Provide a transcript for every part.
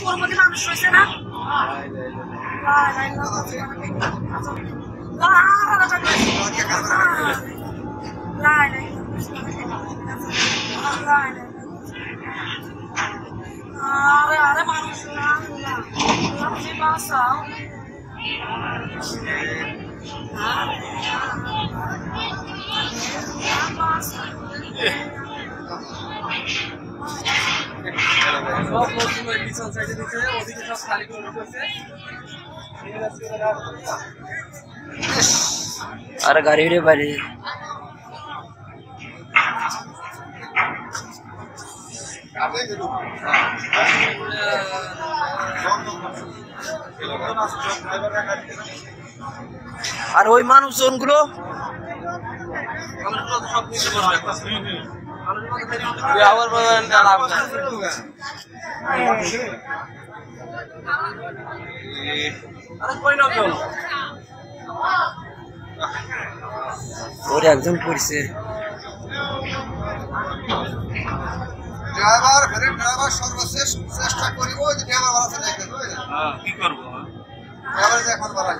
ওর মধ্যে মানুষ রয়েছে না আরে মানুষ বাসাও আর গাড়ি রে বাড়ি আর ওই মানুষজন গুলো ওর একজন পড়ছে ড্রাইভার সর্বশেষ চেষ্টা করি ওই যে ড্রাইভার বাড়াতে দেখবেন কি করবো ড্রাইভার এখন বাড়াই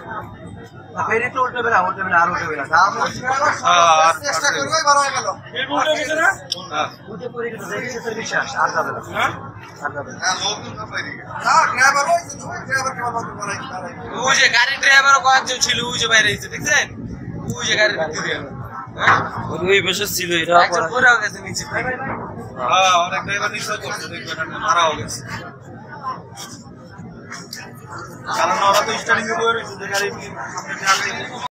ফেরি তো উঠবে না আর উঠবে না চেষ্টা করি ওই বাড়াই গেল উঠে পড়ে গেছে বিশ্বাস আর যাবে না আর যাবে না ড্রাইভার ওই ড্রাইভার কেমন বাড়াই ওই যে গাড়ির ড্রাইভারও কয়েকজন ছিল ওই যে বাইরে এসে দেখছেন ওই যে গাড়ির ভিতরে ওই বসে ছিল এটা একজন পড়েও গেছে নিচে হ্যাঁ অনেক ড্রাইভার নিচে করছে দেখবেন মারাও গেছে কারণ ওরা তো স্টার্টিং এ বয়ে রয়েছে যে গাড়ি